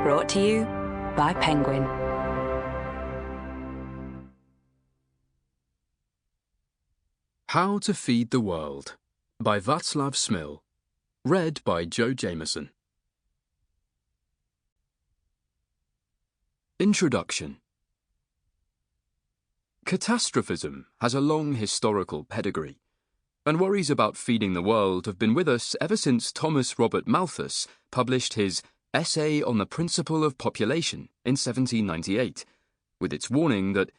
Brought to you by Penguin. How to Feed the World by Vaclav Smil. Read by Joe Jameson. Introduction. Catastrophism has a long historical pedigree, and worries about feeding the world have been with us ever since Thomas Robert Malthus published his Essay on the Principle of Population in 1798, with its warning that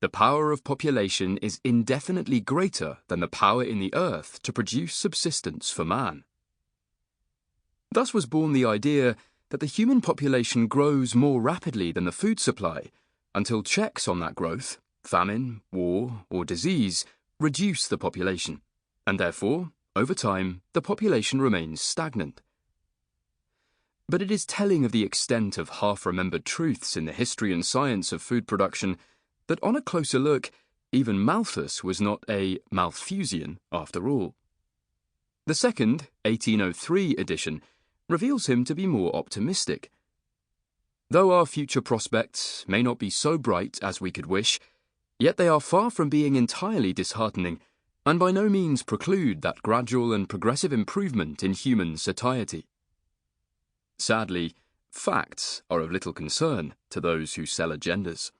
the power of population is indefinitely greater than the power in the earth to produce subsistence for man. Thus was born the idea that the human population grows more rapidly than the food supply until checks on that growth, famine, war, or disease, reduce the population, and therefore, over time, the population remains stagnant. But it is telling of the extent of half-remembered truths in the history and science of food production that on a closer look, even Malthus was not a Malthusian after all. The second, 1803 edition, reveals him to be more optimistic. Though our future prospects may not be so bright as we could wish, yet they are far from being entirely disheartening, and by no means preclude that gradual and progressive improvement in human satiety. Sadly, facts are of little concern to those who sell agendas.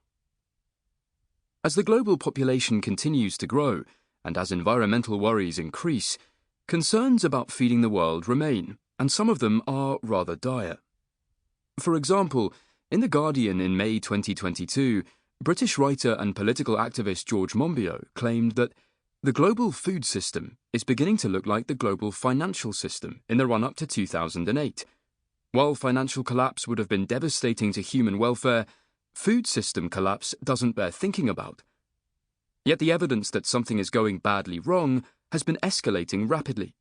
As the global population continues to grow, and as environmental worries increase, concerns about feeding the world remain, and some of them are rather dire. For example, in The Guardian in May 2022, British writer and political activist George Monbiot claimed that the global food system is beginning to look like the global financial system in the run-up to 2008. While financial collapse would have been devastating to human welfare, food system collapse doesn't bear thinking about. Yet the evidence that something is going badly wrong has been escalating rapidly.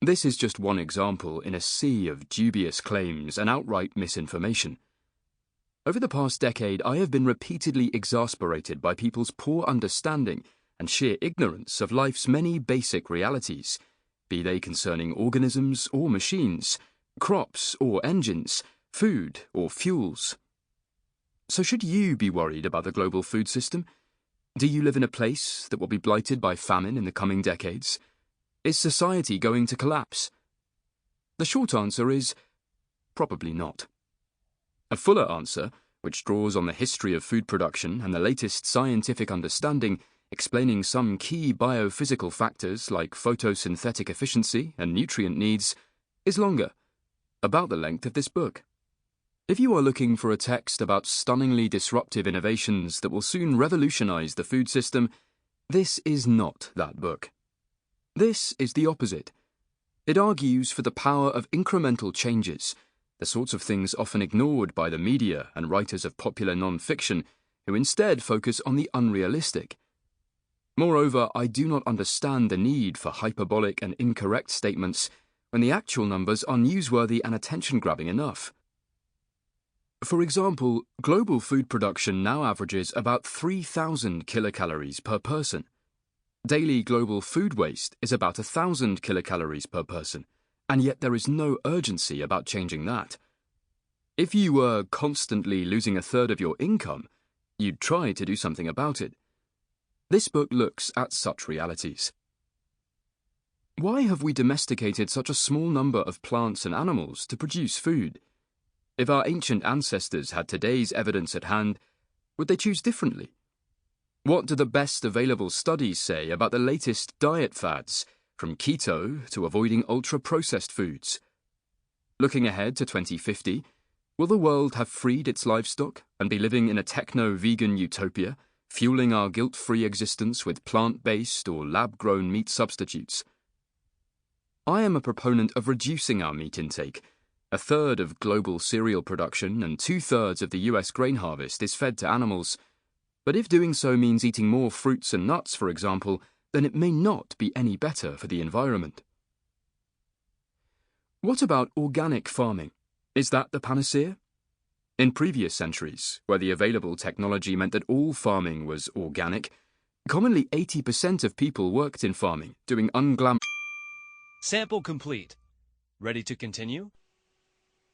This is just one example in a sea of dubious claims and outright misinformation. Over the past decade, I have been repeatedly exasperated by people's poor understanding and sheer ignorance of life's many basic realities, be they concerning organisms or machines, crops or engines, food or fuels. So should you be worried about the global food system? Do you live in a place that will be blighted by famine in the coming decades? Is society going to collapse? The short answer is probably not. A fuller answer, which draws on the history of food production and the latest scientific understanding, explaining some key biophysical factors like photosynthetic efficiency and nutrient needs, is longer, about the length of this book. If you are looking for a text about stunningly disruptive innovations that will soon revolutionize the food system, this is not that book. This is the opposite. It argues for the power of incremental changes, the sorts of things often ignored by the media and writers of popular non-fiction, who instead focus on the unrealistic. Moreover, I do not understand the need for hyperbolic and incorrect statements when the actual numbers are newsworthy and attention-grabbing enough. For example, global food production now averages about 3,000 kilocalories per person. Daily global food waste is about 1,000 kilocalories per person, and yet there is no urgency about changing that. If you were constantly losing a third of your income, you'd try to do something about it. This book looks at such realities. Why have we domesticated such a small number of plants and animals to produce food? If our ancient ancestors had today's evidence at hand, would they choose differently? What do the best available studies say about the latest diet fads, from keto to avoiding ultra-processed foods? Looking ahead to 2050, will the world have freed its livestock and be living in a techno-vegan utopia, fueling our guilt-free existence with plant-based or lab-grown meat substitutes? I am a proponent of reducing our meat intake. A third of global cereal production and 2/3 of the US grain harvest is fed to animals. But if doing so means eating more fruits and nuts, for example, then it may not be any better for the environment. What about organic farming? Is that the panacea? In previous centuries, where the available technology meant that all farming was organic, commonly 80% of people worked in farming, doing unglam. Sample complete. Ready to continue?